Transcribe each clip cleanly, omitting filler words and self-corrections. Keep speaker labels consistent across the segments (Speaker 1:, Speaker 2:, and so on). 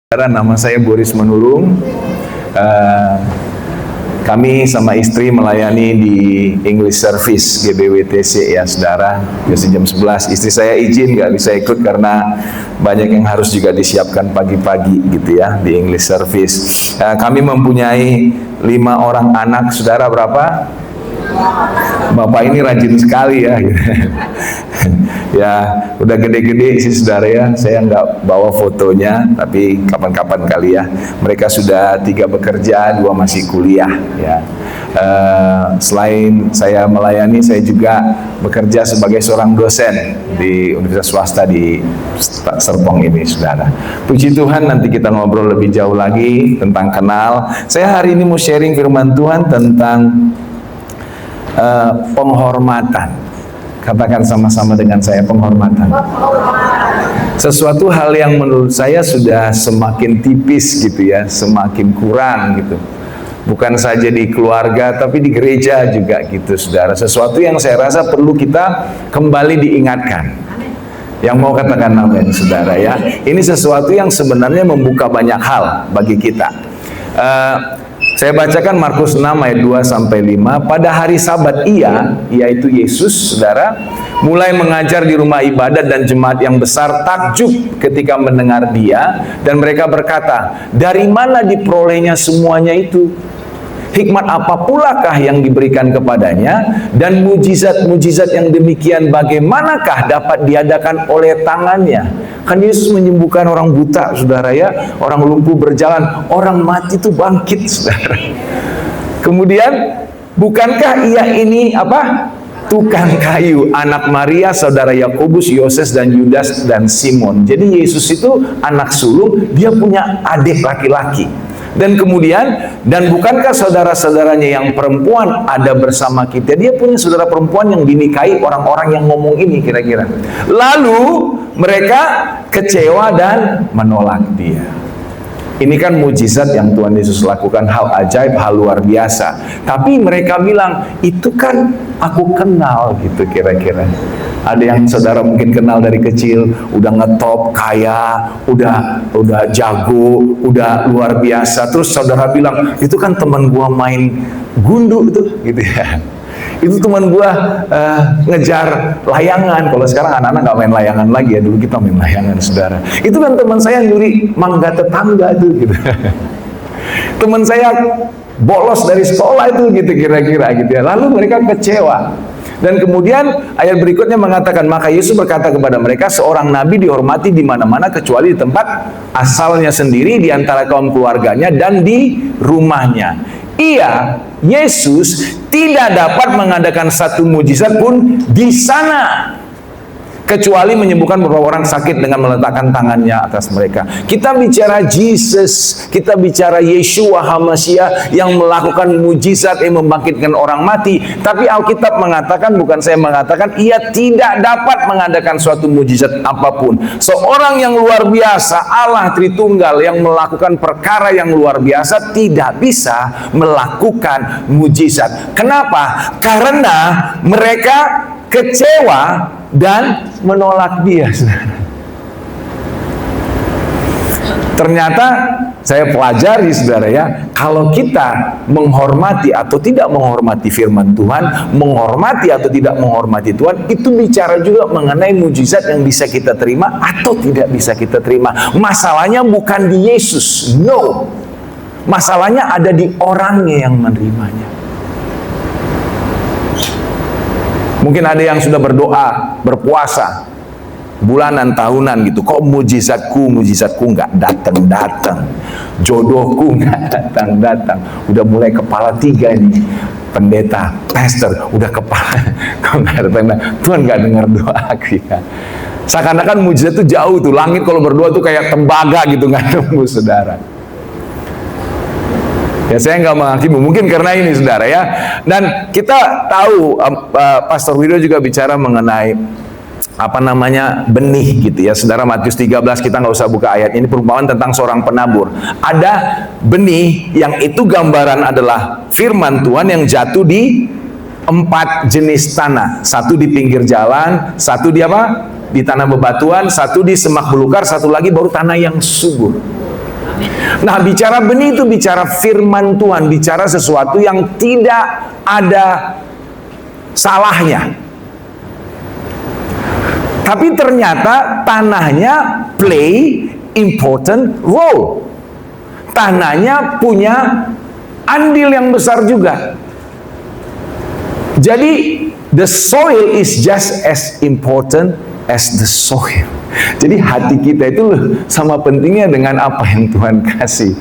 Speaker 1: Nama saya Boris Manurung. Kami sama istri melayani di English Service GBWTC ya saudara. Biasa jam 11. Istri saya izin nggak bisa ikut karena banyak yang harus juga disiapkan pagi-pagi gitu ya di English Service. Kami mempunyai 5 orang anak. Saudara berapa? Bapak ini rajin sekali ya. Ya udah gede-gede sih saudara ya. Saya nggak bawa fotonya, tapi kapan-kapan kali ya. Mereka sudah 3 bekerja, 2 masih kuliah ya. Selain saya melayani, saya juga bekerja sebagai seorang dosen di universitas swasta di Serpong ini saudara. Puji Tuhan, nanti kita ngobrol lebih jauh lagi tentang kenal. Saya hari ini mau sharing firman Tuhan tentang penghormatan. Katakan sama-sama dengan saya, penghormatan. Sesuatu hal yang menurut saya sudah semakin tipis gitu ya, semakin kurang gitu. Bukan saja di keluarga, tapi di gereja juga gitu saudara. Sesuatu yang saya rasa perlu kita kembali diingatkan. Yang mau katakan amin saudara ya. Ini sesuatu yang sebenarnya membuka banyak hal bagi kita. Saya bacakan Markus 6 ayat 2-5. Pada hari Sabat yaitu Yesus, saudara, mulai mengajar di rumah ibadat, dan jemaat yang besar takjub ketika mendengar Dia, dan mereka berkata, dari mana diperolehnya semuanya itu? Hikmat apa pulakah yang diberikan kepadanya, dan mujizat-mujizat yang demikian bagaimanakah dapat diadakan oleh tangannya? Kan Yesus menyembuhkan orang buta, saudara ya, orang lumpuh berjalan, orang mati itu bangkit, saudara. Kemudian, bukankah Ia ini apa? Tukang kayu, anak Maria, saudara Yakobus, Yoses, dan Yudas, dan Simon. Jadi Yesus itu anak sulung, dia punya adik laki-laki. Dan kemudian, dan bukankah saudara-saudaranya yang perempuan ada bersama kita? Dia punya saudara perempuan yang dinikahi orang-orang yang ngomong ini kira-kira. Lalu mereka kecewa dan menolak Dia. Ini kan mujizat yang Tuhan Yesus lakukan, hal ajaib, hal luar biasa. Tapi mereka bilang, itu kan aku kenal gitu kira-kira. Ada yang saudara mungkin kenal dari kecil, udah ngetop, kaya, udah jago, udah luar biasa. Terus saudara bilang, itu kan teman gua main gundu tuh, gitu ya. Itu teman gua ngejar layangan. Kalau sekarang anak-anak nggak main layangan lagi ya, dulu kita main layangan saudara. Itu kan teman saya nyuri mangga tetangga tuh, gitu. Teman saya bolos dari sekolah itu, gitu kira-kira gitu ya. Lalu mereka kecewa. Dan kemudian ayat berikutnya mengatakan, maka Yesus berkata kepada mereka, seorang nabi dihormati di mana-mana kecuali di tempat asalnya sendiri, di antara kaum keluarganya, dan di rumahnya. Yesus tidak dapat mengadakan satu mujizat pun di sana, kecuali menyembuhkan beberapa orang sakit dengan meletakkan tangannya atas mereka. Kita bicara Jesus, kita bicara Yeshua HaMashiach yang melakukan mujizat yang membangkitkan orang mati. Tapi Alkitab mengatakan, bukan saya mengatakan, Ia tidak dapat mengadakan suatu mujizat apapun. Seorang yang luar biasa, Allah Tritunggal yang melakukan perkara yang luar biasa, tidak bisa melakukan mujizat. Kenapa? Karena mereka kecewa dan menolak Dia. Ternyata saya pelajari saudara ya, kalau kita menghormati atau tidak menghormati firman Tuhan, menghormati atau tidak menghormati Tuhan, itu bicara juga mengenai mujizat yang bisa kita terima atau tidak bisa kita terima. Masalahnya bukan di Yesus, no. Masalahnya ada di orangnya yang menerimanya. Mungkin ada yang sudah berdoa, berpuasa, bulanan, tahunan gitu. Kok mujizatku nggak datang. Jodohku nggak datang. Udah mulai kepala 3 nih. Pendeta, pastor, udah kepala. Kok nggak datang? Tuhan nggak dengar doaku ya. Seakan-akan mujizat itu jauh tuh. Langit kalau berdoa tuh kayak tembaga gitu, nggak tembus saudara. Ya saya nggak menghakimi, mungkin karena ini saudara ya. Dan kita tahu Pastor Wido juga bicara mengenai benih gitu ya. Saudara, Matius 13, kita nggak usah buka ayat ini, perumpamaan tentang seorang penabur. Ada benih yang itu gambaran adalah firman Tuhan yang jatuh di 4 jenis tanah. Satu di pinggir jalan, satu di di tanah bebatuan, satu di semak belukar, satu lagi baru tanah yang subur. Nah, bicara benih itu bicara firman Tuhan, bicara sesuatu yang tidak ada salahnya. Tapi ternyata tanahnya play important role. Tanahnya punya andil yang besar juga. Jadi the soil is just as important as the soil. Jadi hati kita itu sama pentingnya dengan apa yang Tuhan kasih.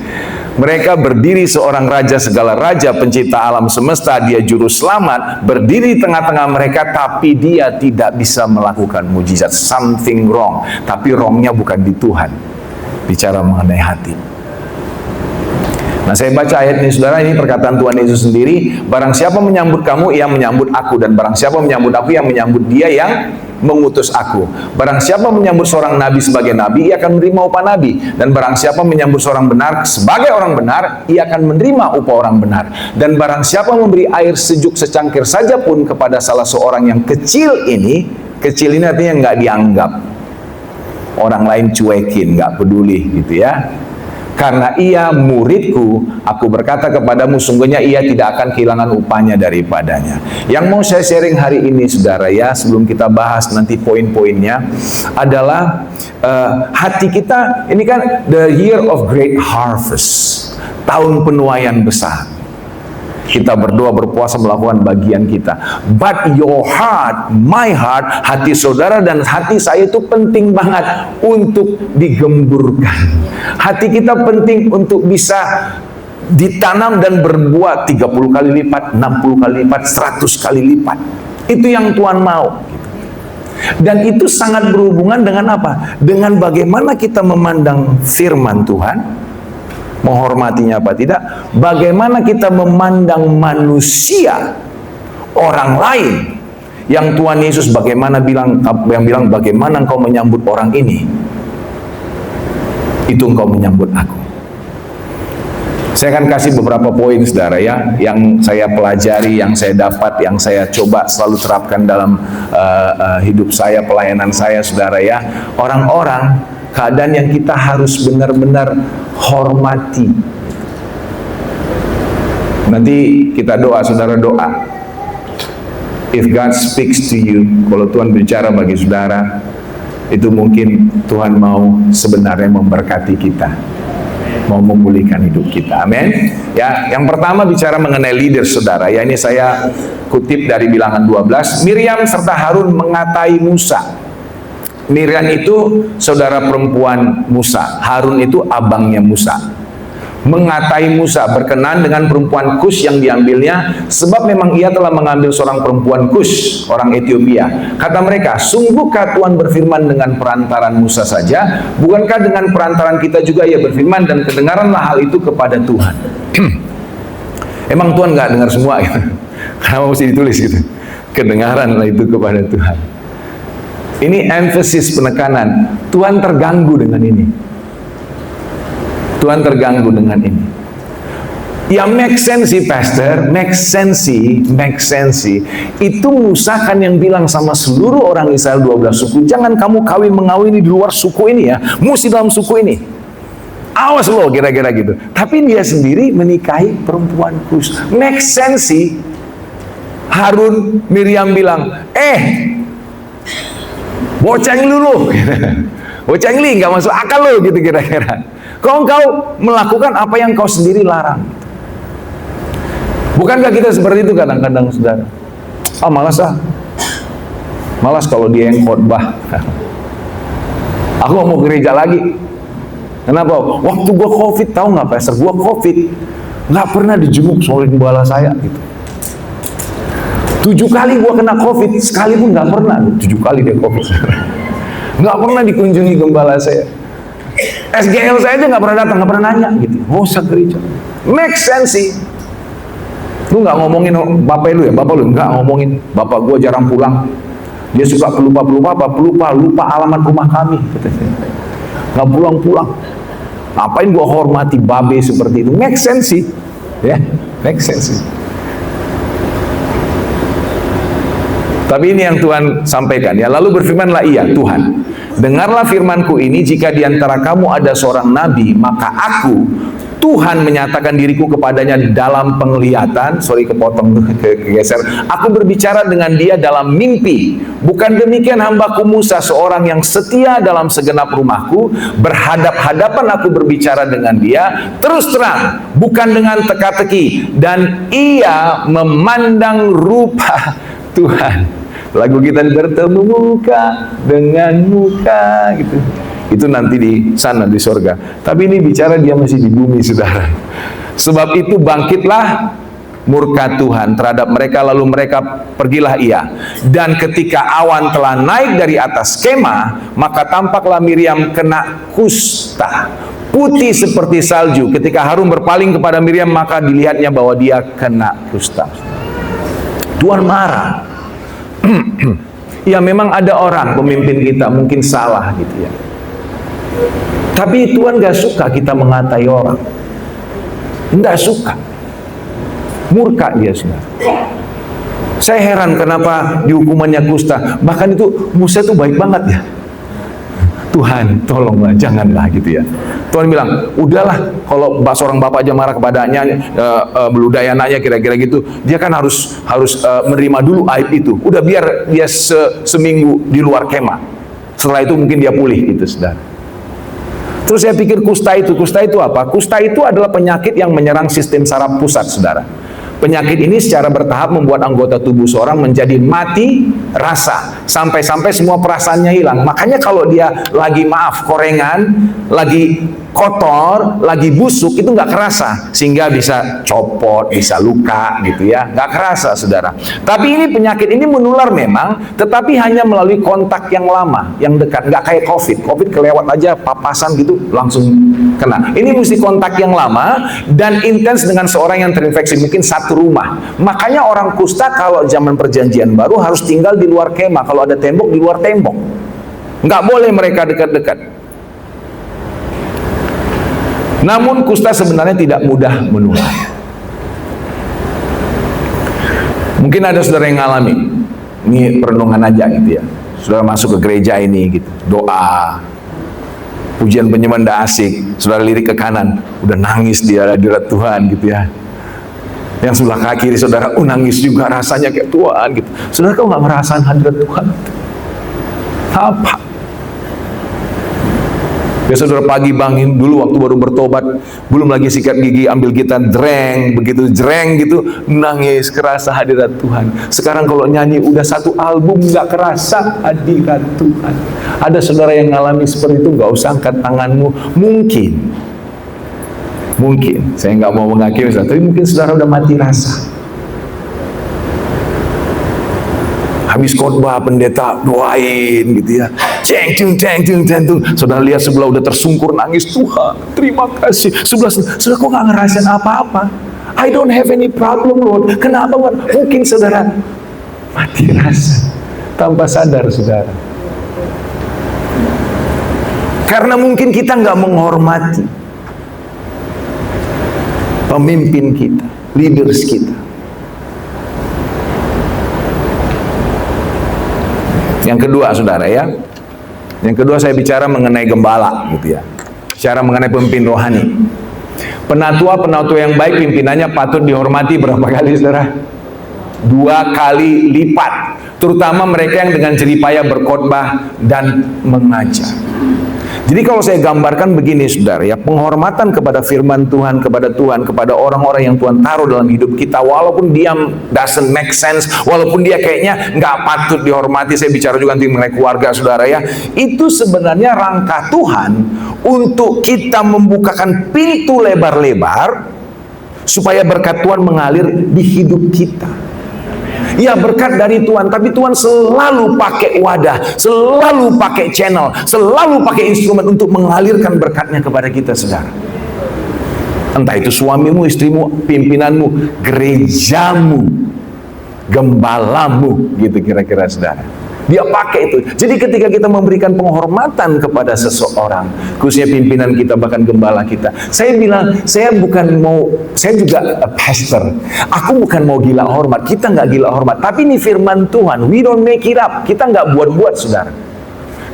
Speaker 1: Mereka berdiri seorang raja segala raja, pencipta alam semesta, dia juru selamat, berdiri di tengah-tengah mereka, tapi dia tidak bisa melakukan mujizat. Something wrong. Tapi wrongnya bukan di Tuhan. Bicara mengenai hati. Nah, saya baca ayat ini, saudara, ini perkataan Tuhan Yesus sendiri. Barang siapa menyambut kamu, ia menyambut aku. Dan barang siapa menyambut aku, ia menyambut dia yang mengutus aku. Barang siapa menyambut seorang nabi sebagai nabi, ia akan menerima upah nabi. Dan barang siapa menyambut seorang benar sebagai orang benar, ia akan menerima upah orang benar. Dan barang siapa memberi air sejuk secangkir saja pun kepada salah seorang yang kecil ini artinya nggak dianggap. Orang lain cuekin, nggak peduli gitu ya. Karena ia muridku, aku berkata kepadamu, sungguhnya ia tidak akan kehilangan upahnya daripadanya. Yang mau saya sharing hari ini, saudara ya, sebelum kita bahas nanti poin-poinnya, adalah hati kita, ini kan the year of great harvest, tahun penuaian besar. Kita berdoa, berpuasa, melakukan bagian kita. But your heart, my heart, hati saudara dan hati saya itu penting banget untuk digemburkan. Hati kita penting untuk bisa ditanam dan berbuah 30 kali lipat, 60 kali lipat, 100 kali lipat. Itu yang Tuhan mau. Dan itu sangat berhubungan dengan apa? Dengan bagaimana kita memandang firman Tuhan, menghormatinya apa tidak, bagaimana kita memandang manusia, orang lain, yang Tuhan Yesus bagaimana bilang, bagaimana engkau menyambut orang ini, itu engkau menyambut aku. Saya akan kasih beberapa poin, saudara ya, yang saya pelajari, yang saya dapat, yang saya coba selalu terapkan dalam hidup saya, pelayanan saya, saudara ya. Orang-orang, keadaan yang kita harus benar-benar hormati. Nanti kita doa, saudara doa. If God speaks to you, kalau Tuhan bicara bagi saudara, itu mungkin Tuhan mau sebenarnya memberkati kita, mau memulihkan hidup kita. Amin. Ya, yang pertama bicara mengenai leader, saudara. Ya, ini saya kutip dari Bilangan 12. Miriam serta Harun mengatai Musa. Miriam itu saudara perempuan Musa, Harun itu abangnya Musa. Mengatai Musa berkenan dengan perempuan Kus yang diambilnya, sebab memang ia telah mengambil seorang perempuan Kus, orang Ethiopia. Kata mereka, sungguhkah Tuhan berfirman dengan perantaran Musa saja? Bukankah dengan perantaran kita juga ia berfirman, dan kedengaranlah hal itu kepada Tuhan. Emang Tuhan nggak dengar semua gitu? Kenapa mesti ditulis gitu? Kedengaranlah itu kepada Tuhan. Ini emphasis, penekanan. Tuhan terganggu dengan ini. Tuhan terganggu dengan ini. Ya make sense sih, pastor, make sense sih. Itu Musa kan yang bilang sama seluruh orang Israel 12 suku, jangan kamu kawin mengawini di luar suku ini ya, mesti dalam suku ini. Awas loh, kira-kira gitu. Tapi dia sendiri menikahi perempuan Kus. Make sense sih. Harun, Miriam bilang, boceng lu, boceng li, nggak masuk akal lu, gitu kira-kira. Kau melakukan apa yang kau sendiri larang. Bukankah kita seperti itu kadang-kadang, saudara? Malas kalau dia yang khotbah. Aku mau gereja lagi. Kenapa? Waktu gua COVID, tahu nggak, pastor? Gua COVID, nggak pernah dijenguk oleh gembala saya, gitu. 7 kali gua kena COVID, sekali pun nggak pernah. 7 kali dia COVID, nggak pernah dikunjungi gembala saya. SGL saya aja nggak pernah datang, nggak pernah nanya, gitu. Usah gereja. Make sense sih. Lu nggak ngomongin bapak lu ya, bapak lu nggak ngomongin. Bapak gua jarang pulang. Dia suka lupa alamat rumah kami. Nggak pulang-pulang. Ngapain gua hormati babe seperti itu? Make sense sih, ya, make sense sih. Tapi ini yang Tuhan sampaikan ya. Lalu berfirmanlah ia, Tuhan, dengarlah firmanku ini, jika di antara kamu ada seorang nabi, maka aku, Tuhan menyatakan diriku kepadanya dalam penglihatan. Sorry, kepotong, kegeser. Aku berbicara dengan dia dalam mimpi. Bukan demikian hambaku Musa, seorang yang setia dalam segenap rumahku. Berhadap-hadapan aku berbicara dengan dia, terus terang, bukan dengan teka-teki. Dan ia memandang rupa Tuhan. Lagu kita bertemu muka dengan muka gitu. Itu nanti di sana, di sorga. Tapi ini bicara dia masih di bumi, saudara. Sebab itu bangkitlah murka Tuhan terhadap mereka, lalu mereka pergilah ia. Dan ketika awan telah naik dari atas kemah, maka tampaklah Miriam kena kusta, putih seperti salju. Ketika Harun berpaling kepada Miriam, maka dilihatnya bahwa dia kena kusta. Tuhan marah. Ya, memang ada orang pemimpin kita mungkin salah gitu ya. Tapi Tuhan gak suka kita mengatai orang. Gak suka. Murka dia, saudara. Saya heran kenapa dihukumannya kusta. Bahkan itu Musa itu baik banget ya. Tuhan, tolonglah, janganlah gitu ya. Tuhan bilang, udahlah, kalau seorang bapak aja marah kepadanya, beluday anaknya kira-kira gitu, dia kan harus menerima dulu aib itu. Udah, biar dia seminggu di luar kemah. Setelah itu mungkin dia pulih gitu, saudara. Terus saya pikir kusta itu apa? Kusta itu adalah penyakit yang menyerang sistem saraf pusat, saudara. Penyakit ini secara bertahap membuat anggota tubuh seorang menjadi mati rasa, sampai-sampai semua perasaannya hilang. Makanya kalau dia lagi korengan, lagi kotor, lagi busuk, itu nggak kerasa, sehingga bisa copot, bisa luka gitu ya, nggak kerasa, saudara. Tapi ini penyakit ini menular memang, tetapi hanya melalui kontak yang lama, yang dekat, nggak kayak COVID kelewat aja, papasan gitu langsung kena. Ini mesti kontak yang lama dan intens dengan seorang yang terinfeksi, mungkin satu rumah. Makanya orang kusta kalau zaman perjanjian baru harus tinggal di luar kemah, kalau ada tembok di luar tembok, nggak boleh mereka dekat-dekat. Namun kusta sebenarnya tidak mudah menular. Mungkin ada saudara yang ngalami, ini perenungan aja gitu ya. Saudara masuk ke gereja ini gitu, doa, pujian penyembahan dah asik, saudara lirik ke kanan, udah nangis di hadirat Tuhan gitu ya. Yang sebelah kiri saudara, nangis juga rasanya kayak Tuhan gitu. Saudara, kau nggak merasakan hadirat Tuhan? Apa? Ya, saudara pagi bangun dulu waktu baru bertobat, belum lagi sikat gigi, ambil gitar, begitu jreng gitu, nangis kerasa hadirat Tuhan. Sekarang kalau nyanyi udah satu album nggak kerasa hadirat Tuhan. Ada saudara yang ngalami seperti itu, nggak usah angkat tanganmu. Mungkin, saya nggak mau menghakimi, tapi mungkin saudara udah mati rasa. Habis khotbah pendeta doain gitu ya, ceng. Saudara lihat sebelah udah tersungkur nangis, Tuhan terima kasih. Sebelah saudara kok nggak ngerasain apa-apa. I don't have any problem, Lord. Kenapa? Mungkin saudara mati rasa tanpa sadar, saudara. Karena mungkin kita nggak menghormati pemimpin kita, leaders kita. Yang kedua, saudara ya, yang kedua saya bicara mengenai gembala gitu ya, bicara mengenai pemimpin rohani. Penatua yang baik, pimpinannya patut dihormati berapa kali, saudara? 2 kali lipat, terutama mereka yang dengan jerih payah berkhotbah dan mengajar. Jadi kalau saya gambarkan begini, saudara ya, penghormatan kepada firman Tuhan, kepada orang-orang yang Tuhan taruh dalam hidup kita, walaupun dia doesn't make sense, walaupun dia kayaknya nggak patut dihormati. Saya bicara juga nanti mengenai keluarga, saudara ya, itu sebenarnya rangka Tuhan untuk kita membukakan pintu lebar-lebar supaya berkat Tuhan mengalir di hidup kita. Ya, berkat dari Tuhan, tapi Tuhan selalu pakai wadah, selalu pakai channel, selalu pakai instrumen untuk mengalirkan berkatnya kepada kita, saudara. Entah itu suamimu, istrimu, pimpinanmu, gerejamu, gembalamu, gitu kira-kira, saudara. Dia pakai itu. Jadi ketika kita memberikan penghormatan kepada seseorang, khususnya pimpinan kita, bahkan gembala kita, saya bilang, saya juga a pastor. Aku bukan mau gila hormat. Kita nggak gila hormat. Tapi ini firman Tuhan. We don't make it up. Kita nggak buat-buat, saudara.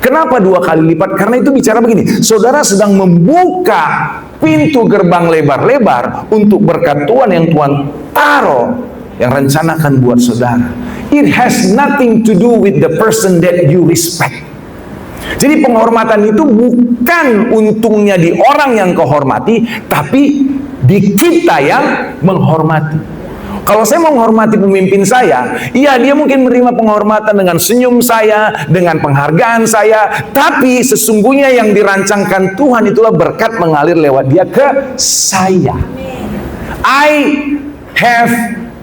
Speaker 1: Kenapa 2 kali lipat? Karena itu bicara begini, saudara sedang membuka pintu gerbang lebar-lebar untuk berkat Tuhan yang Tuhan taruh, yang rencanakan buat saudara. It has nothing to do with the person that you respect. Jadi penghormatan itu bukan untungnya di orang yang kau hormati, tapi di kita yang menghormati. Kalau saya menghormati pemimpin saya, iya dia mungkin menerima penghormatan dengan senyum saya, dengan penghargaan saya, tapi sesungguhnya yang dirancangkan Tuhan itulah berkat mengalir lewat dia ke saya. I have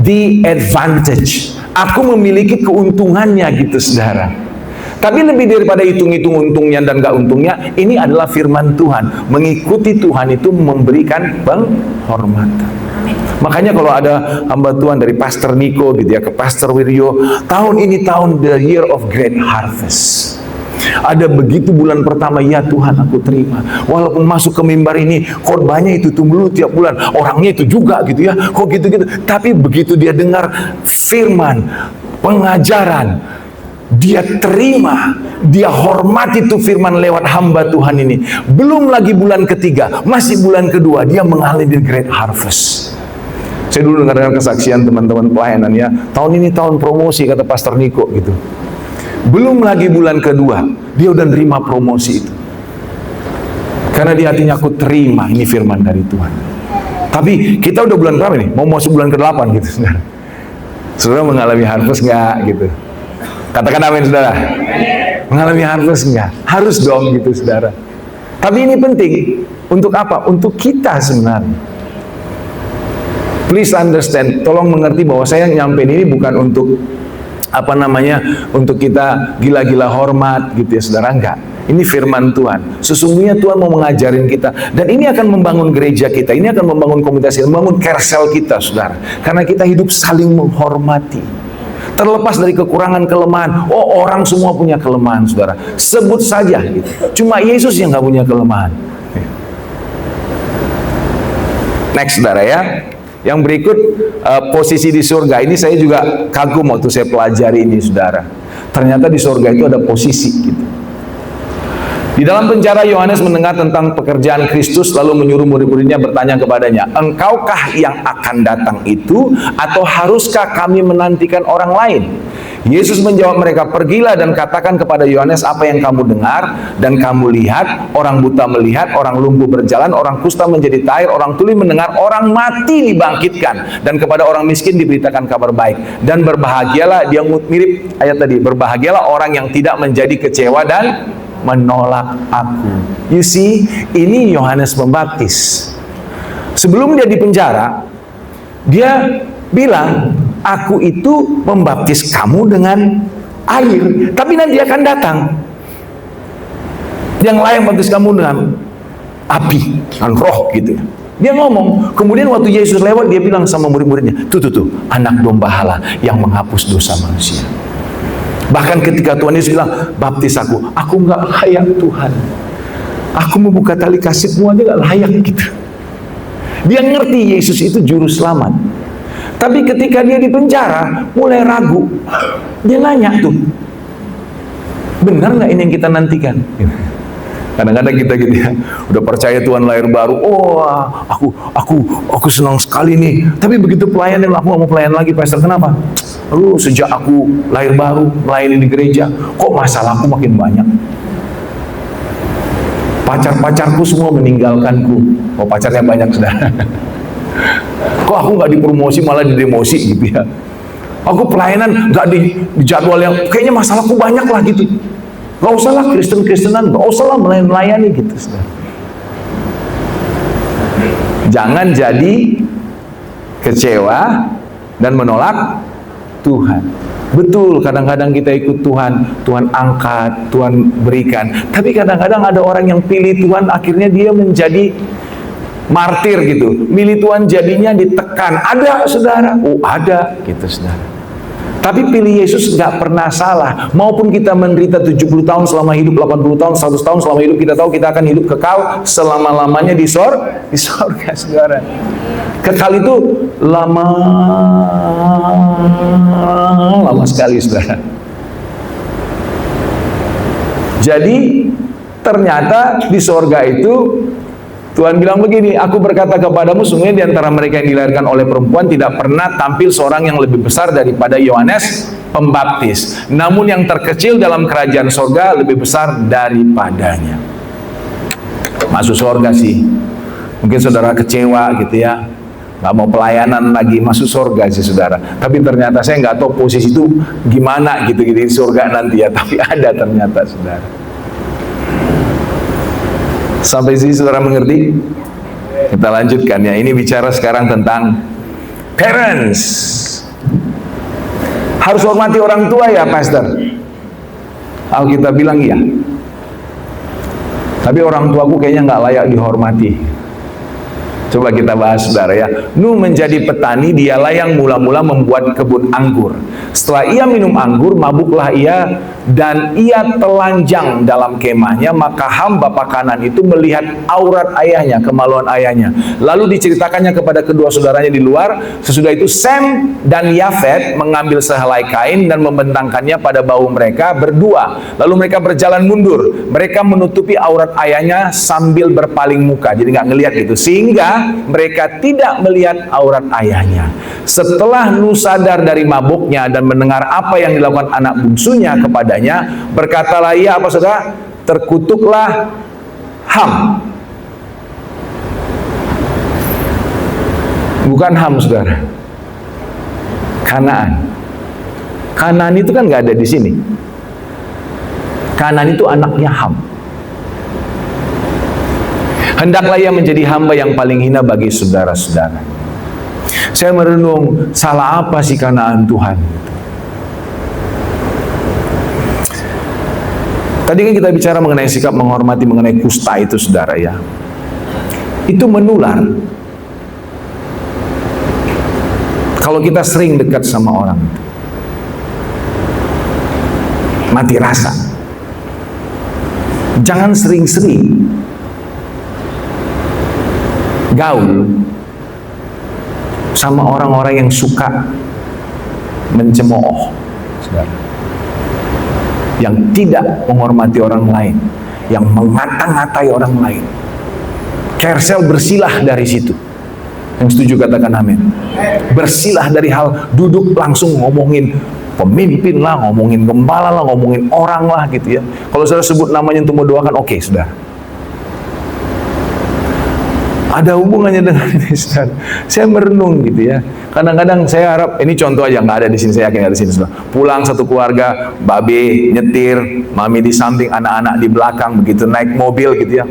Speaker 1: the advantage. Aku memiliki keuntungannya gitu, saudara. Tapi lebih daripada hitung-hitung untungnya dan gak untungnya, ini adalah firman Tuhan. Mengikuti Tuhan itu memberikan penghormatan. Makanya kalau ada hamba Tuhan dari Pastor Niko gitu ya ke Pastor Wiryo, tahun ini tahun the year of great harvest. Ada begitu bulan pertama, ya Tuhan aku terima. Walaupun masuk ke mimbar ini khotbahnya itu melulu tiap bulan, orangnya itu juga gitu ya, kok gitu-gitu. Tapi begitu dia dengar firman, pengajaran, dia terima, dia hormati itu firman lewat hamba Tuhan ini. Belum lagi bulan ketiga, masih bulan kedua, dia mengalami great harvest. Saya dulu dengar kesaksian teman-teman pelayanan ya, tahun ini tahun promosi kata Pastor Niko gitu. Belum lagi bulan kedua, dia udah nerima promosi itu. Karena di hatinya, aku terima ini firman dari Tuhan. Tapi kita udah bulan berapa nih? Mau masuk bulan ke-8 gitu, saudara. Saudara mengalami harvest nggak gitu? Katakan amin, saudara. Mengalami harvest nggak? Harus dong gitu, saudara. Tapi ini penting. Untuk apa? Untuk kita sebenarnya. Please understand, tolong mengerti bahwa saya nyampein ini bukan untuk untuk kita gila-gila hormat gitu ya, saudara. Enggak. Ini firman Tuhan. Sesungguhnya Tuhan mau mengajarin kita, dan ini akan membangun gereja kita, ini akan membangun komunitas kita, membangun kersel kita, saudara. Karena kita hidup saling menghormati. Terlepas dari kekurangan, kelemahan. Oh, orang semua punya kelemahan, saudara. Sebut saja gitu. Cuma Yesus yang nggak punya kelemahan. Next, saudara ya. Yang berikut, posisi di surga. Ini saya juga kagum waktu saya pelajari ini, saudara. Ternyata di surga itu ada posisi gitu. Di dalam penjara, Yohanes mendengar tentang pekerjaan Kristus, lalu menyuruh murid-muridnya bertanya kepadanya, engkaukah yang akan datang itu, atau haruskah kami menantikan orang lain? Yesus menjawab mereka, pergilah dan katakan kepada Yohanes apa yang kamu dengar dan kamu lihat, orang buta melihat, orang lumpuh berjalan, orang kusta menjadi tahir, orang tuli mendengar, orang mati dibangkitkan, dan kepada orang miskin diberitakan kabar baik. Dan berbahagialah, dia mirip ayat tadi, berbahagialah orang yang tidak menjadi kecewa dan menolak aku. You see, ini Yohanes Pembaptis. Sebelum dia di penjara, dia bilang, aku itu membaptis kamu dengan air, tapi nanti akan datang yang lain membaptis kamu dengan api, dengan roh gitu. Dia ngomong. Kemudian waktu Yesus lewat, dia bilang sama murid-muridnya, tuh, anak domba Allah yang menghapus dosa manusia. Bahkan ketika Tuhan Yesus bilang, baptis aku nggak layak Tuhan. Aku membuka tali kasihmu aja nggak layak gitu. Dia ngerti Yesus itu juru selamat. Tapi ketika dia di penjara, mulai ragu. Dia nanya tuh, benar nggak ini yang kita nantikan? Kadang-kadang kita gitu ya, udah percaya Tuhan lahir baru. Oh, aku senang sekali nih. Tapi begitu pelayanan, aku nggak mau pelayan lagi, Pastor. Kenapa? Sejak aku lahir baru melayani di gereja, kok masalahku makin banyak. Pacar-pacarku semua meninggalkanku. Oh, pacarnya banyak, saudara. Kok aku nggak dipromosi malah didemosi gitu ya. Aku pelayanan nggak di jadwal yang kayaknya masalahku banyak lah gitu. Nggak usah lah Kristen-Kristenan, nggak usah lah melayani gitu. Jangan jadi kecewa dan menolak Tuhan. Betul, kadang-kadang kita ikut Tuhan, Tuhan angkat, Tuhan berikan. Tapi kadang-kadang ada orang yang pilih Tuhan, akhirnya dia menjadi martir gitu. Milih Tuhan jadinya ditekan. Ada, saudara? Oh, ada gitu, saudara. Tapi pilih Yesus nggak pernah salah. Maupun kita menderita 70 tahun selama hidup, 80 tahun, 100 tahun selama hidup, kita tahu kita akan hidup kekal selama-lamanya di sorga, saudara. Kekal itu lama sekali, saudara. Jadi ternyata di sorga itu Tuhan bilang begini, aku berkata kepadamu, sungguhnya di antara mereka yang dilahirkan oleh perempuan tidak pernah tampil seorang yang lebih besar daripada Yohanes Pembaptis. Namun yang terkecil dalam kerajaan sorga lebih besar daripadanya. Masuk sorga sih. Mungkin saudara kecewa gitu ya, nggak mau pelayanan lagi, masuk sorga sih saudara. Tapi ternyata saya nggak tahu posisi itu gimana gitu-gitu di sorga nanti ya. Tapi ada ternyata saudara. Sampai sini saudara mengerti? Kita lanjutkan ya. Ini bicara sekarang tentang parents. Harus hormati orang tua ya, Pastor. Alkitab bilang iya. Tapi orang tuaku kayaknya nggak layak dihormati. Coba kita bahas saudara ya. Nuh menjadi petani, dialah yang mula-mula membuat kebun anggur. Setelah ia minum anggur, mabuklah ia dan ia telanjang dalam kemahnya. Maka Ham bapa Kanan itu melihat aurat ayahnya, kemaluan ayahnya. Lalu diceritakannya kepada kedua saudaranya di luar. Sesudah itu Sem dan Yafet mengambil sehelai kain dan membentangkannya pada bahu mereka berdua. Lalu mereka berjalan mundur. Mereka menutupi aurat ayahnya sambil berpaling muka. Jadi nggak ngelihat gitu. Sehingga mereka tidak melihat aurat ayahnya. Setelah Nuh sadar dari mabuknya dan mendengar apa yang dilakukan anak bungsunya kepadanya, berkatalah ia, apa saudara? Terkutuklah Ham. Bukan Ham saudara, Kanaan. Kanaan itu kan nggak ada di sini. Kanaan itu anaknya Ham. Hendaklah ia menjadi hamba yang paling hina bagi saudara-saudara. Saya merenung, salah apa sih Kanaan Tuhan? Tadi kan kita bicara mengenai sikap menghormati, mengenai kusta itu saudara ya. Itu menular. Kalau kita sering dekat sama orang, mati rasa. Jangan sering-sering gaul sama orang-orang yang suka mencemooh, saudara, yang tidak menghormati orang lain, yang mengata-ngatai orang lain. Kersel, bersilah dari situ. Yang setuju katakan amin. Bersilah dari hal duduk langsung ngomongin pemimpin lah, ngomongin gembala lah, ngomongin orang lah gitu ya. Kalau saudara sebut namanya untuk mendoakan, oke, saudara. Ada hubungannya dengan ini, saudara. Saya merenung gitu ya. Kadang-kadang saya harap, ini contoh aja, nggak ada di sini, saya yakin nggak ada di sini, saudara. Pulang satu keluarga, babe nyetir, mami di samping, anak-anak di belakang, begitu naik mobil gitu ya.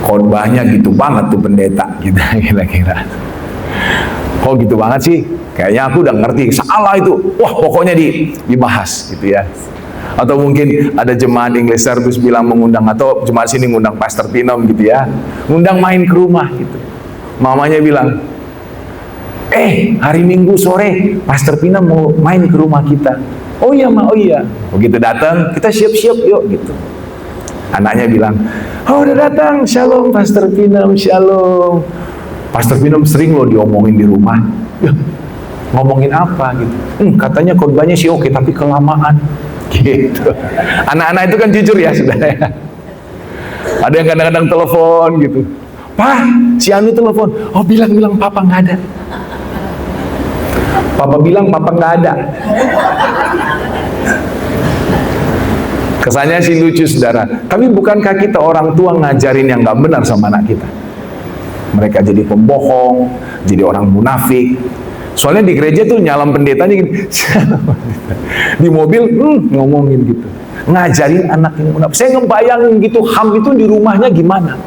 Speaker 1: Khotbahnya gitu banget tuh pendeta, gitu kira-kira. Kok gitu banget sih? Kayaknya aku udah ngerti, salah itu. Wah, pokoknya dibahas gitu ya. Atau mungkin ada jemaat English Service bilang mengundang, atau jemaat sini ngundang Pastor Pinom gitu ya, ngundang main ke rumah gitu. Mamanya bilang, hari Minggu sore Pastor Pinom mau main ke rumah kita. Oh iya ma, oh iya. Begitu datang, kita siap-siap yuk gitu. Anaknya bilang, oh udah datang, shalom Pastor Pinom, shalom. Pastor Pinom sering loh diomongin di rumah. Ya, ngomongin apa gitu? Katanya khotbahnya sih oke, tapi kelamaan. Gitu. Anak-anak itu kan jujur ya saudara ya. Ada yang kadang-kadang telepon gitu, Pak, si Anu telepon, oh bilang papa nggak ada. Papa bilang papa nggak ada. Kesannya sih lucu saudara. Tapi bukankah kita orang tua ngajarin yang nggak benar sama anak kita? Mereka jadi pembohong, jadi orang munafik. Soalnya di gereja tuh nyalam pendetanya gitu. Di mobil ngomongin gitu. Ngajarin anak yang munafik. Saya ngebayangin gitu, Ham itu di rumahnya gimana.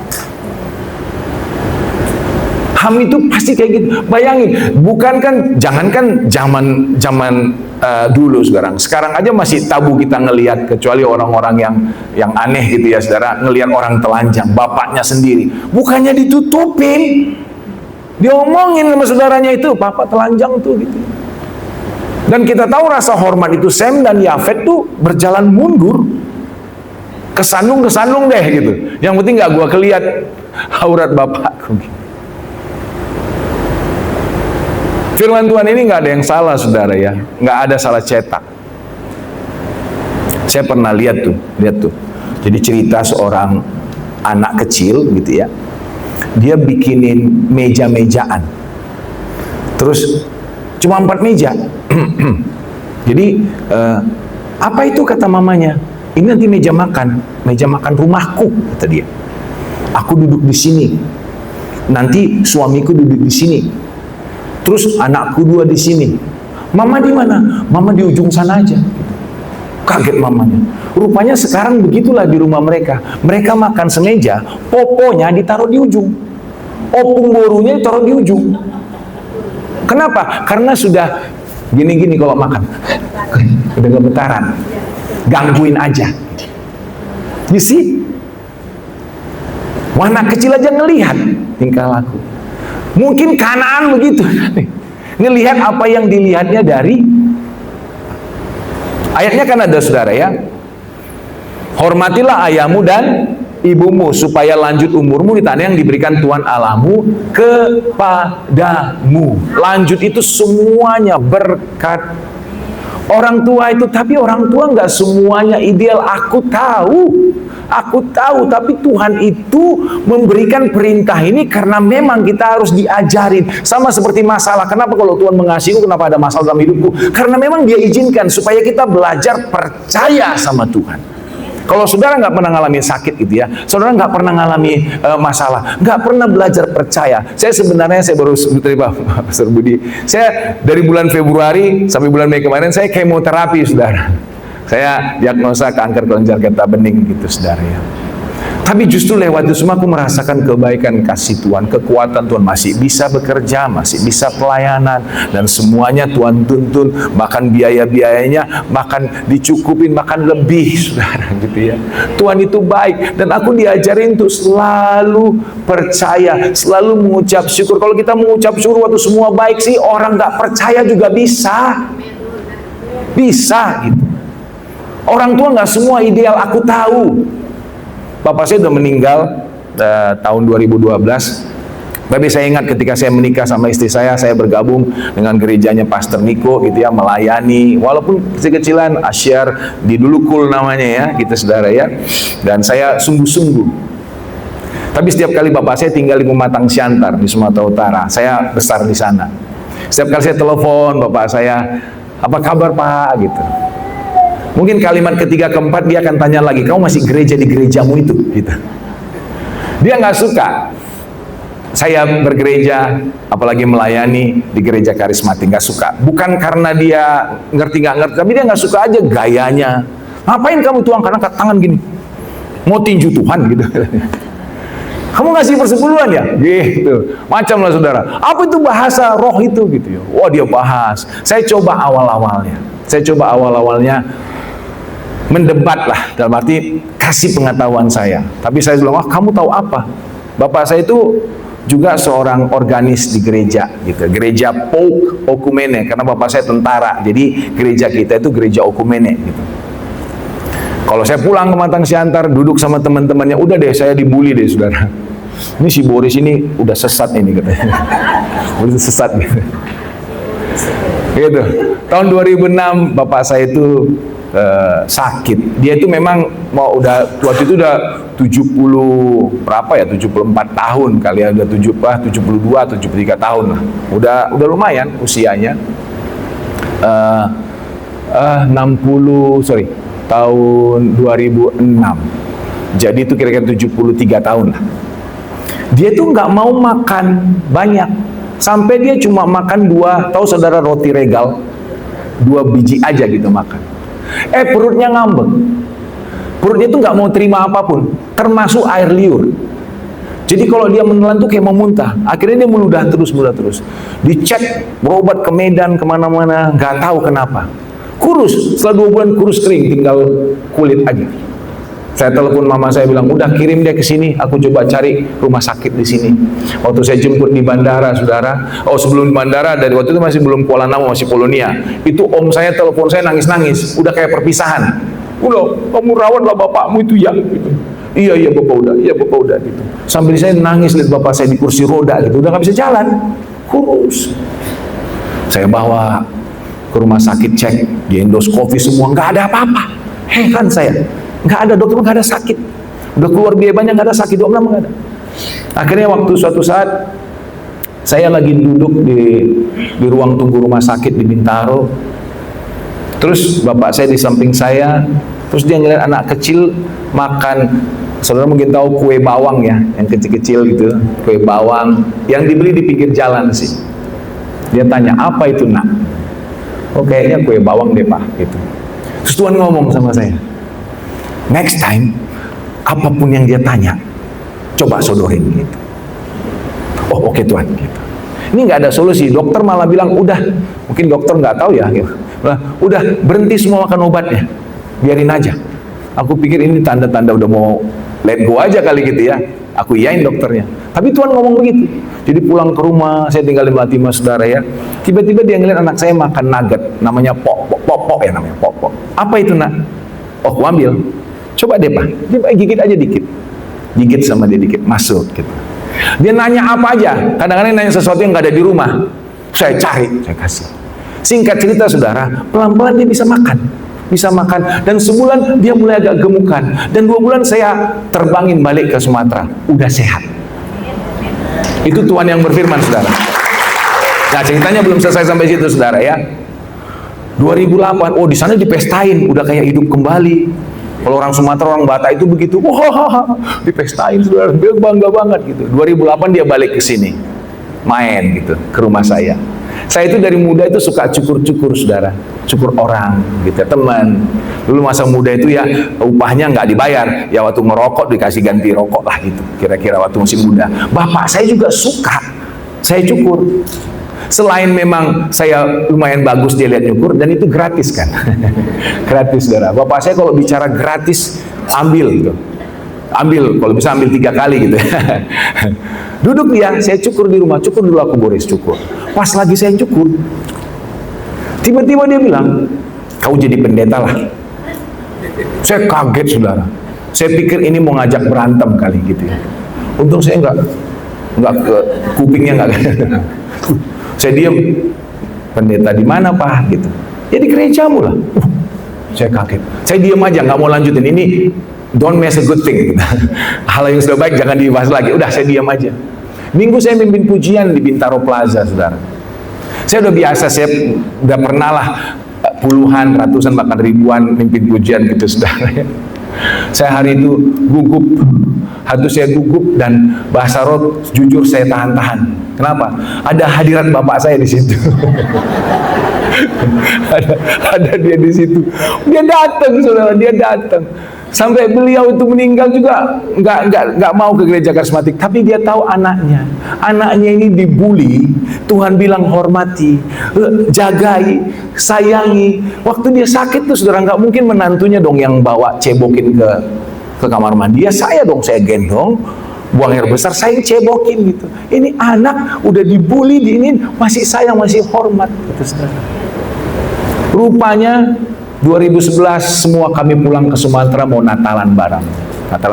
Speaker 1: Ham itu pasti kayak gitu. Bayangin, bukan kan, jangankan zaman dulu sekarang aja masih tabu kita ngelihat, kecuali orang-orang yang aneh gitu ya saudara, ngelihat orang telanjang, bapaknya sendiri. Bukannya ditutupin, diomongin sama saudaranya itu, papa telanjang tuh gitu. Dan kita tahu rasa hormat itu Sem dan Yafet tuh berjalan mundur. Kesandung deh gitu. Yang penting gak gua kelihat aurat bapakku. Firman Tuhan ini gak ada yang salah, saudara ya. Gak ada salah cetak. Saya pernah lihat tuh. Jadi cerita seorang anak kecil gitu ya. Dia bikinin meja-mejaan. Terus cuma 4 meja. Jadi apa itu kata mamanya? Ini nanti meja makan rumahku, kata dia. Aku duduk di sini. Nanti suamiku duduk di sini. Terus anakku 2 di sini. Mama di mana? Mama di ujung sana aja. Kaget mamanya. Rupanya sekarang begitulah di rumah mereka. Mereka makan semeja, poponya ditaruh di ujung. Opung borunya ditaruh di ujung. Kenapa? Karena sudah gini-gini kalau makan. Udah gemetaran. Gangguin aja. You see? Anak kecil aja ngelihat tingkah laku. Mungkin Kanaan begitu. Ngelihat apa yang dilihatnya dari ayatnya kan ada, saudara ya. Hormatilah ayahmu dan ibumu supaya lanjut umurmu di tanah yang diberikan Tuhan Allahmu kepadamu. Lanjut itu semuanya berkat orang tua itu. Tapi orang tua nggak semuanya ideal. Aku tahu, tapi Tuhan itu memberikan perintah ini karena memang kita harus diajarin. Sama seperti masalah. Kenapa kalau Tuhan mengasihiku, kenapa ada masalah dalam hidupku? Karena memang Dia izinkan supaya kita belajar percaya sama Tuhan. Kalau saudara nggak pernah ngalami sakit gitu ya, saudara nggak pernah ngalami masalah, nggak pernah belajar percaya. Saya baru terima Pastor Budi. Saya dari bulan Februari sampai bulan Mei kemarin saya kemoterapi, saudara. Saya diagnosa kanker kelenjar getah bening gitu, saudara ya. Tapi justru lewat itu semua aku merasakan kebaikan kasih Tuhan, kekuatan Tuhan, masih bisa bekerja, masih bisa pelayanan, dan semuanya Tuhan tuntun, bahkan biaya-biayanya, bahkan dicukupin, bahkan lebih, saudara, gitu ya. Tuhan itu baik, dan aku diajarin untuk selalu percaya, selalu mengucap syukur. Kalau kita mengucap syukur waktu semua baik sih, orang nggak percaya juga bisa, gitu. Orang tua nggak semua ideal, aku tahu. Bapak saya udah meninggal tahun 2012. Tapi saya ingat ketika saya menikah sama istri saya bergabung dengan gerejanya Pastor Niko gitu ya, melayani. Walaupun kecil-kecilan, Asyar di Dulukul namanya ya, gitu saudara ya. Dan saya sungguh-sungguh. Tapi setiap kali bapak saya tinggal di Pematang Siantar di Sumatera Utara. Saya besar di sana. Setiap kali saya telepon bapak saya, apa kabar Pak gitu. Mungkin kalimat ketiga keempat dia akan tanya lagi, kamu masih gereja di gerejamu itu? Gitu. Dia nggak suka saya bergereja, apalagi melayani di gereja karismatik, nggak suka. Bukan karena dia ngerti nggak ngerti, tapi dia nggak suka aja gayanya. Ngapain kamu tuang angkat tangan gini? Mau tinju Tuhan gitu. Kamu ngasih persepuluhan ya? Gitu. Macam lah saudara. Apa itu bahasa roh itu gitu ya? Wah dia bahas. Saya coba awal-awalnya. Mendebat lah, dalam arti kasih pengetahuan saya. Tapi saya bilang, wah kamu tahu apa? Bapak saya itu juga seorang organis di gereja, gitu. Gereja Polk Okumene, karena bapak saya tentara. Jadi gereja kita itu gereja Okumene, gitu. Kalau saya pulang ke Pematang Siantar, duduk sama teman-temannya, udah deh saya dibully deh saudara. Ini si Boris ini udah sesat ini katanya. Udah sesat gitu. Gitu. Tahun 2006 bapak saya itu sakit. Dia itu memang waktu itu udah 74 tahun kali ya, udah 72 73 tahun lah. Udah lumayan usianya. Tahun 2006. Jadi itu kira-kira 73 tahun lah. Dia tuh nggak mau makan banyak. Sampai dia cuma makan 2, tahu saudara roti regal? 2 biji aja gitu makan. Perutnya ngambek. Perutnya tuh nggak mau terima apapun, termasuk air liur. Jadi kalau dia menelan tuh kayak mau muntah. Akhirnya dia meludah terus. Dicek, berobat ke Medan, kemana-mana, nggak tahu kenapa. Kurus, setelah 2 bulan kurus kering, tinggal kulit aja. Saya telepon mama saya bilang, udah kirim dia ke sini, aku coba cari rumah sakit di sini. Waktu saya jemput di bandara, saudara, sebelum di bandara, dari waktu itu masih belum Kuala Namu, masih Polonia. Itu om saya telepon saya nangis-nangis, udah kayak perpisahan. Udah, kamu rawatlah bapakmu itu ya. Gitu. Iya bapak udah gitu. Sambil saya nangis lihat bapak saya di kursi roda gitu, udah nggak bisa jalan, kurus. Saya bawa ke rumah sakit, cek, di endoskopi semua, nggak ada apa-apa. Heran saya. Nggak ada, dokter nggak ada sakit, udah keluar biaya banyak nggak ada sakit, dokter nggak ada. Akhirnya waktu suatu saat saya lagi duduk di ruang tunggu rumah sakit di Bintaro, terus bapak saya di samping saya, terus dia ngeliat anak kecil makan, saudara mungkin tahu kue bawang ya, yang kecil-kecil gitu, kue bawang yang dibeli di pinggir jalan sih. Dia tanya, apa itu nak? Oh kayaknya kue bawang deh pak, gitu. Terus Tuhan ngomong sama saya, next time, apapun yang dia tanya, coba sodorin gitu. Oh oke Tuhan gitu. Ini nggak ada solusi. Dokter malah bilang udah, mungkin dokter nggak tahu ya. Gitu. Udah berhenti semua makan obatnya, biarin aja. Aku pikir ini tanda-tanda udah mau let go aja kali gitu ya. Aku iyain dokternya. Tapi Tuhan ngomong begitu. Jadi pulang ke rumah, saya tinggal di Fatima saudara ya. Tiba-tiba dia ngeliat anak saya makan nugget, namanya pok ya namanya pok. Apa itu nak? Oh aku ambil. Coba deh pak, dia gigit aja dikit, gigit sama dia dikit, masuk gitu. Dia nanya apa aja, kadang-kadang nanya sesuatu yang nggak ada di rumah, saya cari, saya kasih. Singkat cerita saudara, pelan-pelan dia bisa makan, dan sebulan dia mulai agak gemukan, dan 2 bulan saya terbangin balik ke Sumatera, udah sehat. Itu Tuhan yang berfirman saudara. Nah ceritanya belum selesai sampai situ saudara ya. 2008, di sana dipestain, udah kayak hidup kembali. Kalau orang Sumatera, orang Batak itu begitu, wah, dipestain saudara, dia bangga banget gitu. 2008 dia balik ke sini, main gitu ke rumah saya. Saya itu dari muda itu suka cukur-cukur saudara, cukur orang gitu, teman. Dulu masa muda itu ya upahnya nggak dibayar, ya waktu ngerokok dikasih ganti rokok lah gitu. Kira-kira waktu masih muda. Bapak saya juga suka, saya cukur. Selain memang saya lumayan bagus dia lihat nyukur, dan itu gratis kan. Gratis saudara. Bapak saya kalau bicara gratis ambil gitu. Ambil, kalau bisa ambil 3 kali gitu. Duduk dia, saya cukur di rumah, cukur dulu aku Boris, cukur. Pas lagi saya cukur, tiba-tiba dia bilang, kau jadi pendeta lah. Saya kaget saudara. Saya pikir ini mau ngajak berantem kali gitu ya. Untung saya nggak ke kupingnya nggak. Saya diam, pendeta di mana pak gitu. Ya di gerejamu lah. Saya kaget. Saya diam aja, nggak mau lanjutin. Ini don't mess a good thing. Hal yang sudah baik jangan dibahas lagi. Udah saya diam aja. Minggu saya mimpin pujian di Bintaro Plaza, saudara. Saya udah biasa, saya udah pernah lah puluhan, ratusan, bahkan ribuan mimpin pujian gitu, saudara. Saya hari itu gugup, hati saya gugup, dan bahasa roh jujur saya tahan-tahan. Kenapa? Ada hadirat bapak saya di situ. ada dia di situ. Dia datang, saudara, dia datang. Sampai beliau itu meninggal juga nggak mau ke gereja karismatik, tapi dia tahu anaknya ini dibully. Tuhan bilang hormati, jagai, sayangi. Waktu dia sakit tuh saudara, nggak mungkin menantunya dong yang bawa cebokin ke kamar mandi. Ya saya dong, saya gendong, buang air besar, saya cebokin gitu. Ini anak udah dibully, masih sayang, masih hormat gitu saudara. Rupanya 2011 semua kami pulang ke Sumatera mau Natalan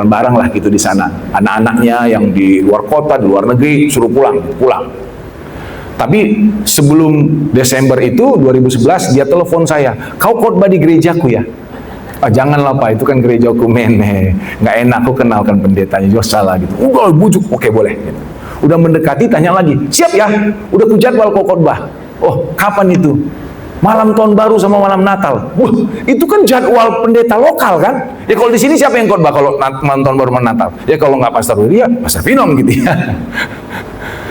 Speaker 1: bareng lah gitu di sana. Anak-anaknya yang di luar kota, di luar negeri suruh pulang. Tapi sebelum Desember itu 2011 dia telepon saya, kau khotbah di gerejaku ya? Janganlah pak, itu kan gerejaku nggak enak, aku kenalkan pendetanya juga salah gitu. Udah bujuk, oke boleh. Gitu. Udah mendekati tanya lagi, siap ya? Udah kujadwal kau khotbah. Oh kapan itu? Malam tahun baru sama malam Natal. Wah, itu kan jadwal pendeta lokal kan? Ya kalau di sini siapa yang khotbah kalau malam tahun baru malam Natal? Ya kalau nggak Pastor Wirya, Pastor Pinom gitu ya.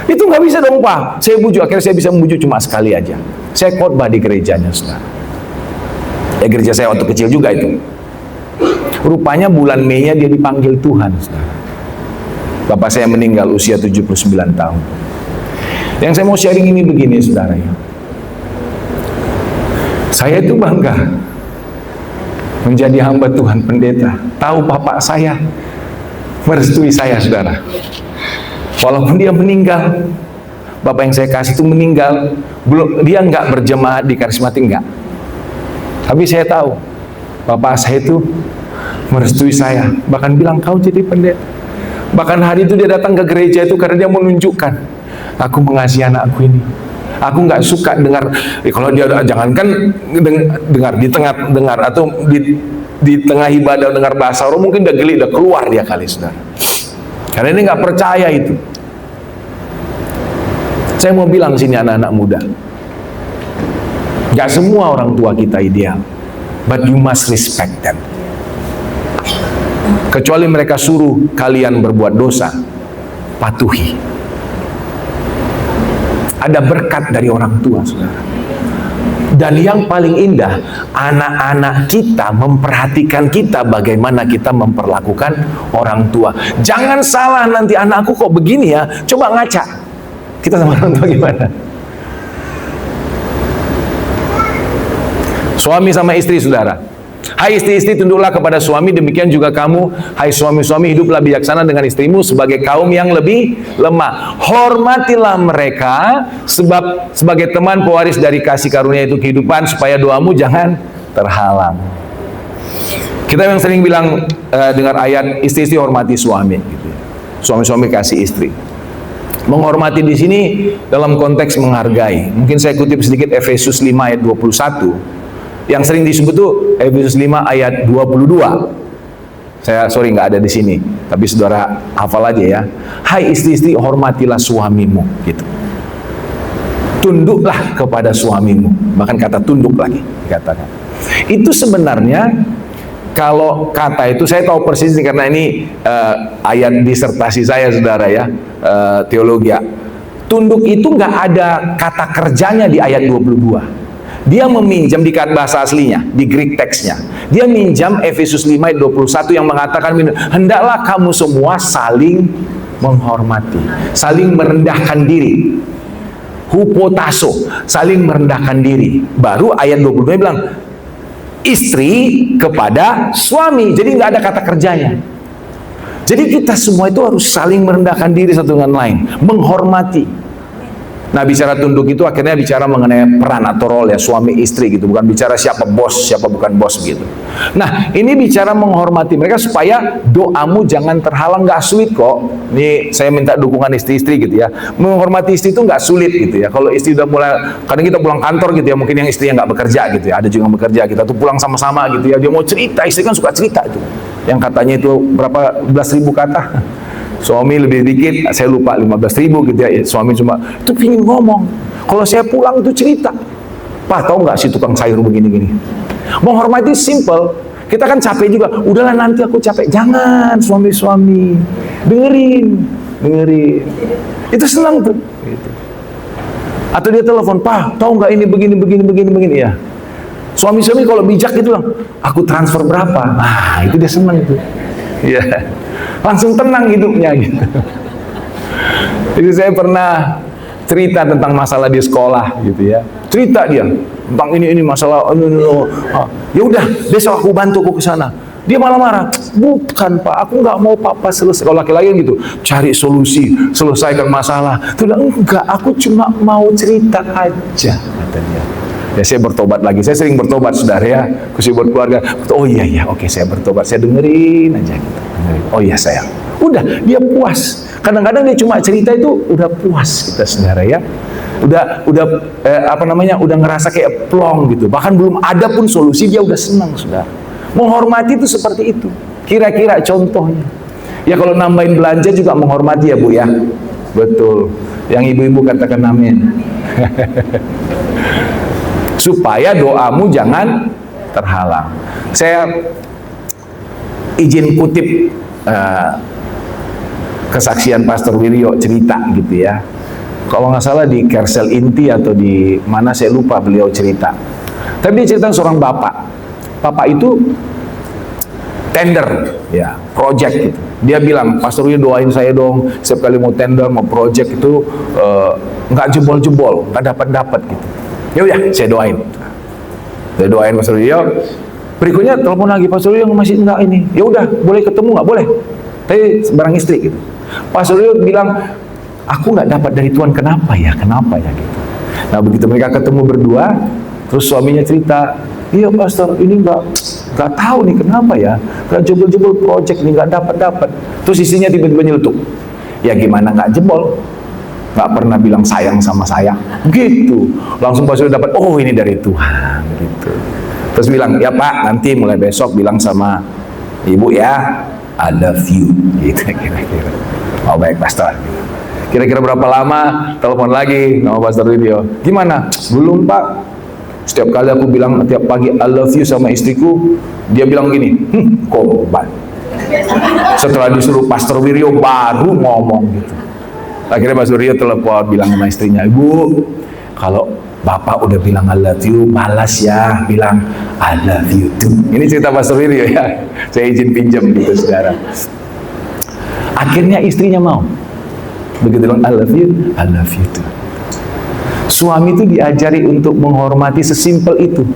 Speaker 1: Itu nggak bisa dong pak. Saya bujuk, akhirnya saya bisa membujuk cuma sekali aja. Saya khotbah di gerejanya saudara. Ya gereja saya waktu kecil juga itu. Rupanya bulan Mei-nya dia dipanggil Tuhan saudara. Bapak saya meninggal usia 79 tahun. Yang saya mau sharing ini begini saudara ya. Saya itu bangga menjadi hamba Tuhan pendeta, tahu bapak saya merestui saya, saudara. Walaupun dia meninggal, bapak yang saya kasih itu meninggal, belum, dia nggak berjemaat di karismatik, nggak. Tapi saya tahu bapak saya itu merestui saya, bahkan bilang kau jadi pendeta. Bahkan hari itu dia datang ke gereja itu karena dia menunjukkan, aku mengasihi anakku ini. Aku nggak suka dengar, kalau dia jangankan dengar di tengah dengar atau di tengah ibadah dengar bahasa roh, mungkin udah geli, udah keluar dia kali, saudara. Karena ini nggak percaya itu. Saya mau bilang sini anak-anak muda, nggak semua orang tua kita ideal, but you must respect them. Kecuali mereka suruh kalian berbuat dosa, patuhi. Ada berkat dari orang tua, saudara. Dan yang paling indah, anak-anak kita memperhatikan kita bagaimana kita memperlakukan orang tua. Jangan salah, nanti anakku kok begini ya, coba ngaca. Kita sama orang tua gimana? Suami sama istri, saudara. Hai istri-istri, tunduklah kepada suami, demikian juga kamu, hai suami-suami, hiduplah bijaksana dengan istrimu sebagai kaum yang lebih lemah. Hormatilah mereka sebab sebagai teman pewaris dari kasih karunia itu kehidupan, supaya doamu jangan terhalang. Kita yang sering bilang dengar ayat istri-istri hormati suami, gitu. Suami-suami kasih istri. Menghormati di sini dalam konteks menghargai. Mungkin saya kutip sedikit Efesus 5 ayat 21. Yang sering disebut tuh Efesus 5 ayat 22. Saya nggak ada di sini, tapi saudara hafal aja ya. Hai istri-istri, hormatilah suamimu, gitu. Tunduklah kepada suamimu. Bahkan kata tunduk lagi dikatakan. Itu sebenarnya, kalau kata itu saya tahu persis karena ini ayat disertasi saya, saudara ya, teologi. Tunduk itu nggak ada kata kerjanya di ayat 22. Dia meminjam di bahasa aslinya, di Greek teksnya. Dia minjam Efesus 5 ayat 21 yang mengatakan, hendaklah kamu semua saling menghormati, saling merendahkan diri. Hupotaso, saling merendahkan diri. Baru ayat 22 bilang, istri kepada suami. Jadi nggak ada kata kerjanya. Jadi kita semua itu harus saling merendahkan diri satu dengan lain, menghormati. Nah, bicara tunduk itu akhirnya bicara mengenai peran atau role ya, suami istri gitu, bukan bicara siapa bos, siapa bukan bos gitu. Nah, ini bicara menghormati mereka supaya doamu jangan terhalang. Nggak sulit kok. Ini saya minta dukungan istri-istri gitu ya. Menghormati istri itu nggak sulit gitu ya. Kalau istri udah mulai, kadang kita pulang kantor gitu ya, mungkin yang istri yang nggak bekerja gitu ya, ada juga yang bekerja, kita tuh pulang sama-sama gitu ya, dia mau cerita, istri kan suka cerita itu. Yang katanya itu berapa belas ribu kata. Suami lebih dikit, saya lupa 15.000 gitu ya. Suami cuma itu pingin ngomong. Kalau saya pulang itu cerita, Pak tahu nggak si tukang sayur begini-gini. Menghormati simple. Kita kan capek juga. Udahlah nanti aku capek. Jangan suami-suami, dengerin. Itu senang tuh. Gitu. Atau dia telepon, Pak tahu nggak ini begini ya. Suami-suami kalau bijak gitu lah, aku transfer berapa. Ah itu dia senang itu. Iya. Langsung tenang hidupnya gitu. Jadi saya pernah cerita tentang masalah di sekolah gitu ya. Cerita dia tentang ini masalah ya udah besok aku bantu aku ke sana. Dia malah marah. Bukan Pak, aku nggak mau papa selesai. Kalau laki-laki gitu, cari solusi, selesaikan masalah. Itu enggak, aku cuma mau cerita aja kata dia. Ya saya bertobat lagi. Saya sering bertobat saudara ya. Khusus buat keluarga. Oh iya oke saya bertobat. Saya dengerin aja gitu. Oh iya sayang. Udah dia puas. Kadang-kadang dia cuma cerita itu udah puas kita saudara ya. Udah udah ngerasa kayak plong gitu. Bahkan belum ada pun solusi dia udah senang saudara. Menghormati itu seperti itu. Kira-kira contohnya. Ya kalau nambahin belanja juga menghormati ya Bu ya. Betul. Yang ibu-ibu katakan amin. Supaya doamu jangan terhalang. Saya izin kutip kesaksian Pastor Wiryo cerita gitu ya. Kalau nggak salah di Kersel Inti atau di mana saya lupa beliau cerita. Tapi dia cerita seorang bapak. Bapak itu tender ya, project gitu. Dia bilang, Pastor Wiryo doain saya dong. Setiap kali mau tender, mau project itu nggak jebol-jebol, nggak dapat gitu. Ya udah, saya doain Pastor Wiryo. Berikutnya telepon lagi, Pastor Rio masih enggak ini. Ya udah, boleh ketemu nggak? Boleh. Tapi barang istri gitu. Pastor Rio bilang, aku nggak dapat dari Tuhan, kenapa ya gitu. Nah begitu mereka ketemu berdua, terus suaminya cerita, iya Pastor, ini nggak tahu nih kenapa ya, nggak jebol-jebol project nih, nggak dapat. Terus istrinya tiba-tiba nyeletuk, ya gimana nggak jebol? Nggak pernah bilang sayang sama saya, gitu. Langsung Pastor dapat, oh ini dari Tuhan, gitu. Terus bilang, ya Pak, nanti mulai besok bilang sama Ibu ya, I love you, gitu kira-kira. Oh baik Pastor. Kira-kira berapa lama telepon lagi sama Pastor Rio, gimana? Belum Pak. Setiap kali aku bilang tiap pagi I love you sama istriku, dia bilang gini, korban. Setelah disuruh Pastor Wiryo baru ngomong gitu. Akhirnya Pastor Rio telepon bilang sama istrinya, Ibu, kalau Bapak udah bilang I love you, balas ya, bilang I love you too. Ini cerita Pastor Wiryo ya, saya izin pinjam gitu saudara. Akhirnya istrinya mau. Begitu bilang I love you too. Suami itu diajari untuk menghormati sesimpel itu,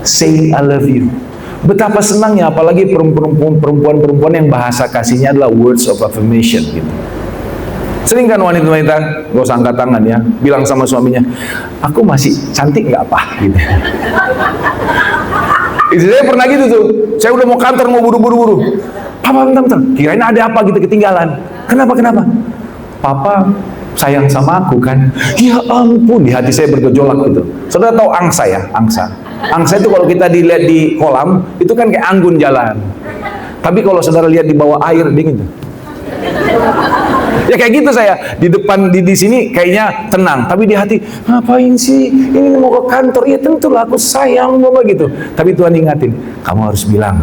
Speaker 1: saying I love you. Betapa senangnya, apalagi perempuan-perempuan yang bahasa kasihnya adalah words of affirmation gitu. Sering kan wanita-wanita, gak usah angkat tangan ya, bilang sama suaminya, aku masih cantik nggak apa gitu. Istri saya pernah gitu tuh, saya udah mau kantor, mau buru-buru, Papa bentar, kirain ada apa gitu ketinggalan. Kenapa? Papa sayang sama aku kan. Ya ampun, di hati saya bergejolak gitu. Saudara tahu angsa ya? Angsa itu kalau kita dilihat di kolam, itu kan kayak anggun jalan. Tapi kalau saudara lihat di bawah air, dingin tuh. Ya kayak gitu saya. Di depan, di sini kayaknya tenang. Tapi di hati, ngapain sih? Ini mau ke kantor. Ya tentulah aku sayang Mama gitu. Tapi Tuhan ingatin, kamu harus bilang,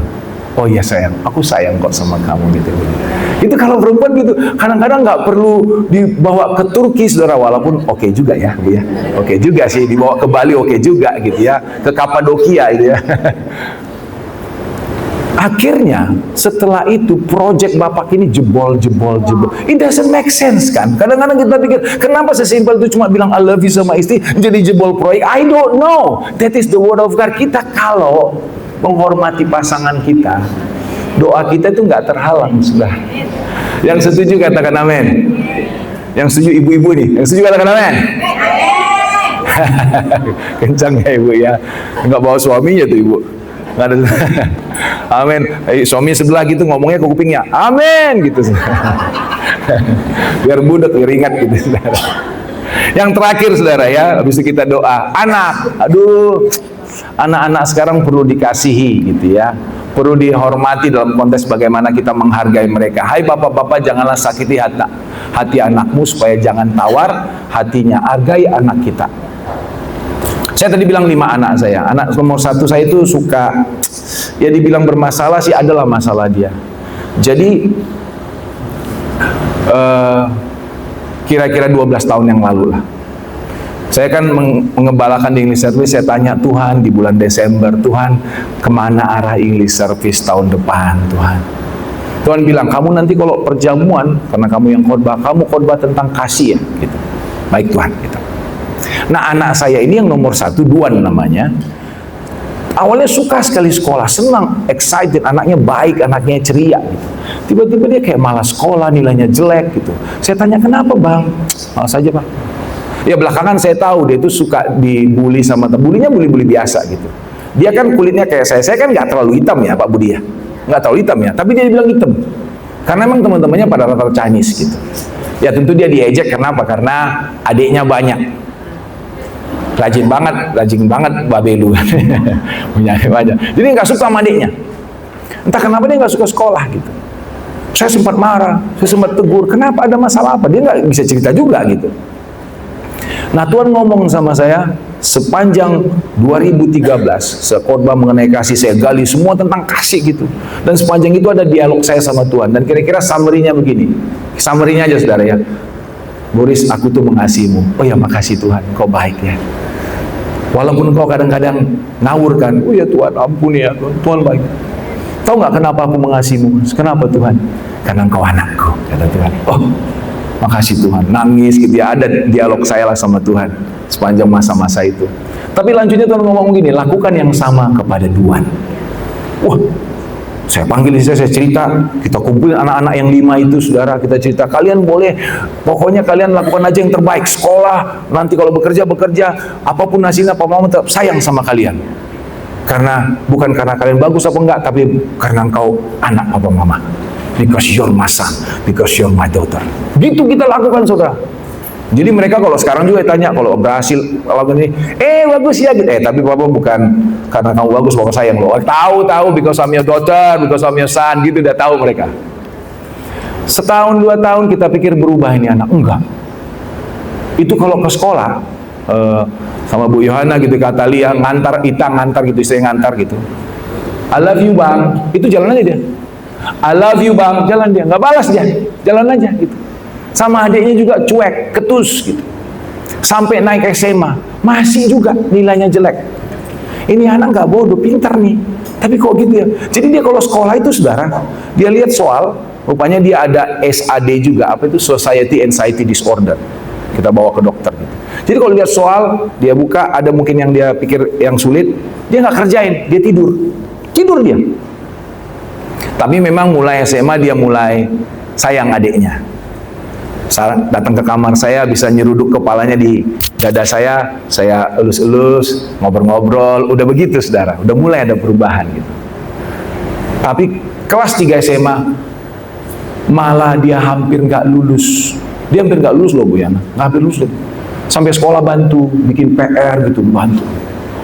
Speaker 1: oh iya sayang, aku sayang kok sama kamu gitu. Itu kalau perempuan gitu, kadang-kadang nggak perlu dibawa ke Turki saudara, walaupun oke juga ya, Bu ya. Oke juga sih, dibawa ke Bali oke juga gitu ya, ke Kapadokia gitu ya. Akhirnya setelah itu project Bapak ini jebol. It doesn't make sense kan? Kadang-kadang kita pikir, kenapa sesimpel itu cuma bilang I love you sama istri jadi jebol proyek? I don't know. That is the word of God. Kita kalau menghormati pasangan kita, doa kita itu nggak terhalang sudah. Yang setuju katakan amin. Yang setuju ibu-ibu nih, yang setuju katakan amin. Kencang ya ibu ya, nggak bawa suaminya tuh ibu. Nggak ada. Amin. Suami sebelah gitu ngomongnya ke kupingnya, amin gitu. Biar budak, biar ingat gitu saudara. Yang terakhir saudara ya, habis itu kita doa. Anak, aduh, anak-anak sekarang perlu dikasihi gitu ya, perlu dihormati dalam konteks bagaimana kita menghargai mereka. Hai bapak-bapak, janganlah sakiti hati anakmu supaya jangan tawar hatinya. Hargai anak kita. Saya tadi bilang 5 anak saya. Anak nomor 1 saya itu suka, ya dibilang bermasalah sih, adalah masalah dia. Jadi kira-kira 12 tahun yang lalu lah, saya kan mengembalakan di English Service. Saya tanya Tuhan di bulan Desember, Tuhan kemana arah English Service tahun depan Tuhan. Tuhan bilang, kamu nanti kalau perjamuan, karena kamu yang khotbah, kamu khotbah tentang kasih ya gitu. Baik Tuhan gitu. Nah anak saya ini yang nomor 1, Duan namanya, awalnya suka sekali sekolah, senang, excited, anaknya baik, anaknya ceria gitu. Tiba-tiba dia kayak malas sekolah, nilainya jelek gitu. Saya tanya, kenapa bang? Malas aja Pak. Ya belakangan saya tahu dia itu suka dibully sama bulinya, bully biasa gitu. Dia kan kulitnya kayak saya kan nggak terlalu hitam ya Pak Budi ya, nggak terlalu hitam ya, tapi dia bilang hitam karena memang teman-temannya pada rata-rata Chinese gitu. Ya tentu dia diejek, kenapa? Karena adiknya banyak, rajin banget babelu, punya banyak. Jadi nggak suka sama adiknya. Entah kenapa dia nggak suka sekolah gitu. Saya sempat marah, saya sempat tegur, kenapa, ada masalah apa? Dia nggak bisa cerita juga gitu. Nah Tuhan ngomong sama saya sepanjang 2013, saya khotbah mengenai kasih, saya gali semua tentang kasih gitu. Dan sepanjang itu ada dialog saya sama Tuhan. Dan kira-kira summary-nya begini, summary-nya aja saudara ya. Boris, aku tuh mengasihimu. Oh ya makasih Tuhan, kau baik ya. Walaupun kau kadang-kadang ngawur kan, oh ya Tuhan, ampuni ya Tuhan, Tuhan baik. Tahu nggak kenapa aku mengasihimu? Kenapa Tuhan? Karena engkau anakku, kata Tuhan. Oh, makasih Tuhan. Nangis gitu ya, ada dialog saya lah sama Tuhan sepanjang masa-masa itu. Tapi lanjutnya Tuhan ngomong gini, lakukan yang sama kepada Duan. Wah, saya panggil istri saya cerita, kita kumpulin anak-anak yang 5 itu, saudara, kita cerita, kalian boleh, pokoknya kalian lakukan aja yang terbaik, sekolah, nanti kalau bekerja, apapun hasilnya, Papa Mama tetap sayang sama kalian. Karena, bukan karena kalian bagus apa enggak, tapi karena engkau anak Papa Mama. Because you're my son, because you're my daughter. Gitu kita lakukan, saudara. Jadi mereka kalau sekarang juga tanya, kalau berhasil lakukan ini, bagus ya gitu. Tapi Papa bukan karena kamu bagus, Papa sayang loh. Tahu, because I'm your daughter, because I'm your son, gitu udah tahu mereka. Setahun 2 tahun kita pikir berubah ini anak, enggak. Itu kalau ke sekolah sama Bu Yohana gitu, kata Lia ngantar gitu, istri ngantar gitu. I love you bang, itu jalan aja dia. I love you bang, jalan dia, nggak balas dia, jalan aja gitu. Sama adiknya juga cuek, ketus gitu. Sampai naik SMA, masih juga nilainya jelek. Ini anak nggak bodoh, pintar nih. Tapi kok gitu ya? Jadi dia kalau sekolah itu, saudara, dia lihat soal, rupanya dia ada SAD juga, apa itu Society Anxiety Disorder. Kita bawa ke dokter gitu. Jadi kalau lihat soal, dia buka, ada mungkin yang dia pikir yang sulit, dia nggak kerjain, dia tidur dia. Tapi memang mulai SMA dia mulai sayang adiknya. Datang ke kamar saya, bisa nyeruduk kepalanya di dada saya elus-elus, ngobrol-ngobrol, udah begitu, saudara, udah mulai ada perubahan gitu. Tapi kelas 3 SMA, malah dia hampir nggak lulus. Dia hampir nggak lulus loh Bu Yana, hampir lulus loh. Sampai sekolah bantu, bikin PR gitu, bantu.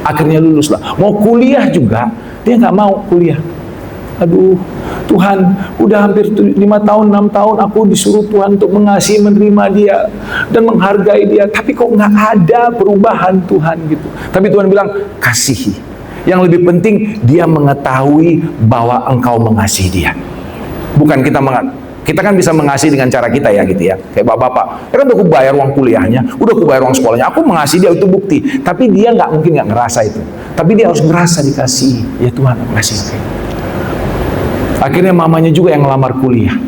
Speaker 1: Akhirnya lulus lah. Mau kuliah juga, dia nggak mau kuliah. Aduh, Tuhan, udah hampir 5 tahun, 6 tahun aku disuruh Tuhan untuk mengasihi, menerima dia dan menghargai dia, tapi kok nggak ada perubahan Tuhan gitu. Tapi Tuhan bilang, kasihi. Yang lebih penting, dia mengetahui bahwa engkau mengasihi dia. Bukan kita kan bisa mengasihi dengan cara kita ya gitu ya. Kayak bapak-bapak, ya kan udah aku bayar uang kuliahnya, udah aku bayar uang sekolahnya, aku mengasihi dia, itu bukti. Tapi dia mungkin nggak ngerasa itu. Tapi dia harus ngerasa dikasihi. Ya Tuhan, aku kasih. Akhirnya mamanya juga yang ngelamar kuliah.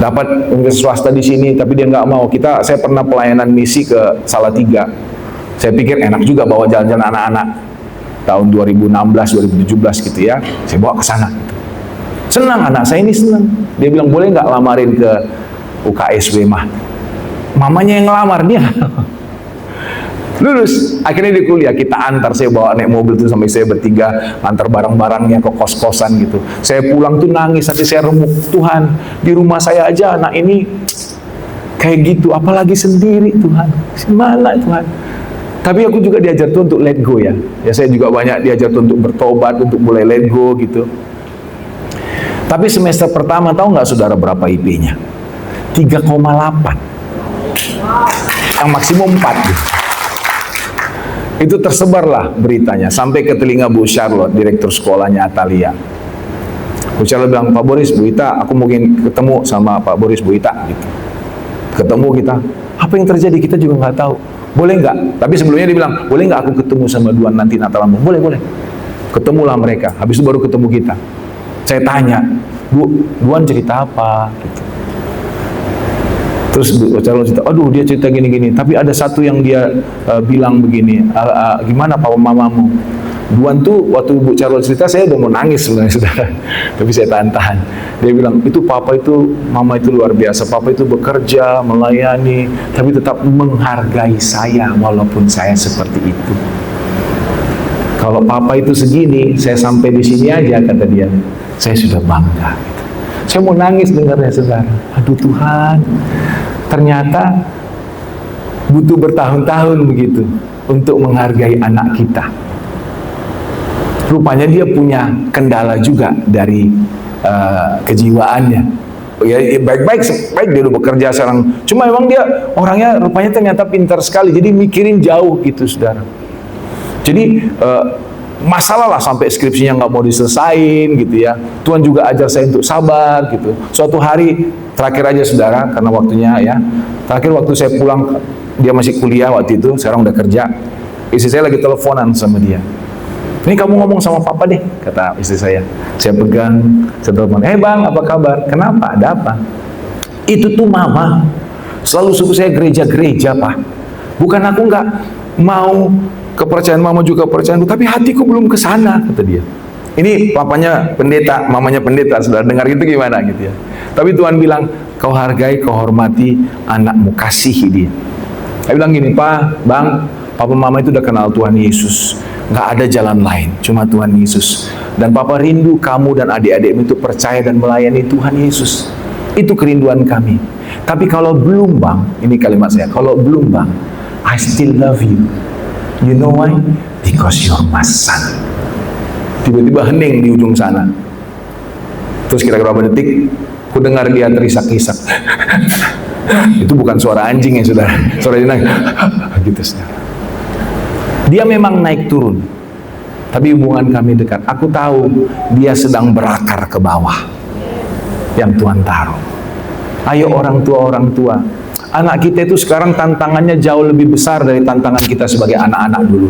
Speaker 1: Dapat universitas swasta di sini, tapi dia nggak mau. Saya pernah pelayanan misi ke Salatiga. Saya pikir enak juga bawa jalan-jalan anak-anak. Tahun 2016, 2017 gitu ya. Saya bawa ke sana. Gitu. Senang anak saya ini senang. Dia bilang, boleh nggak lamarin ke UKSW mah? Mamanya yang ngelamar, dia lulus. Akhirnya dia kuliah, kita antar, saya bawa naik mobil tuh sampai saya bertiga, antar barang-barangnya ke kos-kosan gitu. Saya pulang tuh nangis, hati saya remuk. Tuhan, di rumah saya aja anak ini kayak gitu, apalagi sendiri Tuhan. Mana Tuhan? Tapi aku juga diajar tuh untuk let go ya. Ya saya juga banyak diajar tuh untuk bertobat, untuk mulai let go gitu. Tapi semester pertama tahu nggak saudara berapa IP-nya? 3,8. Yang maksimum 4 gitu. Itu tersebarlah beritanya sampai ke telinga Bu Charlotte, direktur sekolahnya Atalia. Bu Charlotte bilang, Pak Boris, Bu Ita, aku mungkin ketemu sama Pak Boris, Bu Ita gitu. Ketemu kita, apa yang terjadi kita juga nggak tahu. Boleh nggak? Tapi sebelumnya dia bilang, boleh nggak aku ketemu sama Duan nanti Natalanmu? Boleh. Ketemulah mereka, habis itu baru ketemu kita. Saya tanya, Duan cerita apa? Gitu. Terus Bu Charlotte cerita, aduh dia cerita gini-gini, tapi ada satu yang dia bilang begini, gimana Papa Mamamu? Duan tuh waktu Bu Charlotte cerita, saya udah mau nangis sebenarnya saudara, tapi saya tahan-tahan. Dia bilang, itu Papa itu, Mama itu luar biasa, Papa itu bekerja, melayani, tapi tetap menghargai saya walaupun saya seperti itu. Kalau Papa itu segini, saya sampai di sini aja, kata dia, saya sudah bangga. Saya mau nangis dengarnya saudara. Aduh Tuhan, ternyata butuh bertahun-tahun begitu untuk menghargai anak kita. Rupanya dia punya kendala juga dari kejiwaannya. Ya baik-baik dia udah bekerja sekarang. Cuma memang dia orangnya rupanya ternyata pintar sekali. Jadi mikirin jauh gitu saudara. Jadi masalah lah sampai skripsinya nggak mau diselesain gitu ya. Tuhan juga ajar saya untuk sabar gitu. Suatu hari terakhir aja saudara, karena waktunya ya. Terakhir waktu saya pulang, dia masih kuliah waktu itu, sekarang udah kerja. Istri saya lagi teleponan sama dia. Ini kamu ngomong sama Papa deh, kata istri saya. Saya pegang, saya telepon. Bang, apa kabar? Kenapa? Ada apa? Itu tuh Mama selalu suruh saya gereja-gereja Pak. Bukan aku nggak mau kepercayaan Mama juga kepercayaanku, tapi hatiku belum ke sana, kata dia. Ini papanya pendeta, mamanya pendeta, saudara dengar itu gimana gitu ya. Tapi Tuhan bilang, kau hargai, kau hormati anakmu, kasihi dia. Saya bilang gini, Pak, Bang, Papa Mama itu udah kenal Tuhan Yesus. Nggak ada jalan lain, cuma Tuhan Yesus. Dan Papa rindu kamu dan adik-adikmu itu percaya dan melayani Tuhan Yesus. Itu kerinduan kami. Tapi kalau belum, Bang, ini kalimat saya, kalau belum, Bang, I still love you. You know why? Because you're my son. Tiba-tiba hening di ujung sana. Terus kira-kira berapa detik, ku dengar dia terisak-isak. Itu bukan suara anjing ya, saudara. Suara dia nangis. Gitu, saudara. Dia memang naik turun, tapi hubungan kami dekat. Aku tahu dia sedang berakar ke bawah yang Tuhan taruh. Ayo orang tua, anak kita itu sekarang tantangannya jauh lebih besar dari tantangan kita sebagai anak-anak dulu.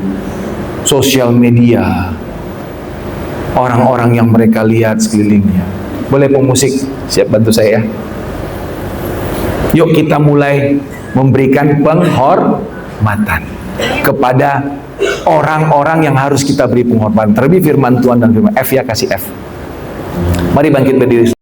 Speaker 1: Sosial media, orang-orang yang mereka lihat sekelilingnya. Boleh pemusik siap bantu saya ya. Yuk kita mulai memberikan penghormatan kepada orang-orang yang harus kita beri penghormatan. Terlebih firman Tuhan dan firman F ya, kasih F. Mari bangkit berdiri.